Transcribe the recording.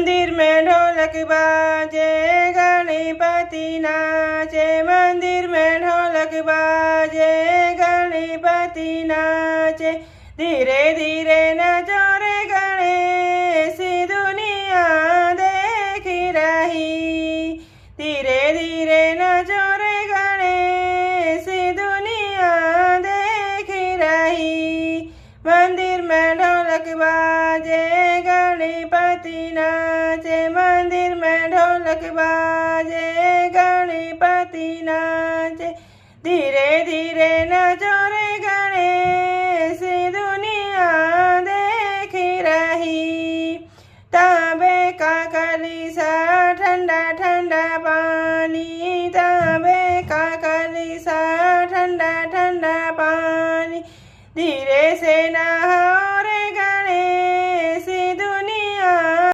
मंदिर में ढोलक बाजे गणपति नाचे, मंदिर में ढोलक बाजे गणपति नाचे। धीरे धीरे नाचो रे गणेश दुनिया देख रही, धीरे धीरे नाचो रे गणेश दुनिया देख रही। मंदिर में ढोलक बाजे गणपति नाचे, मंदिर में ढोलक बाजे गणपति नाचे। धीरे धीरे नाचो रे गणेश दुनिया देख रही। तांबे का कलीसा ठंडा ठंडा पानी, तांबे का कलीसा ठंडा ठंडा पानी। धीरे से नहा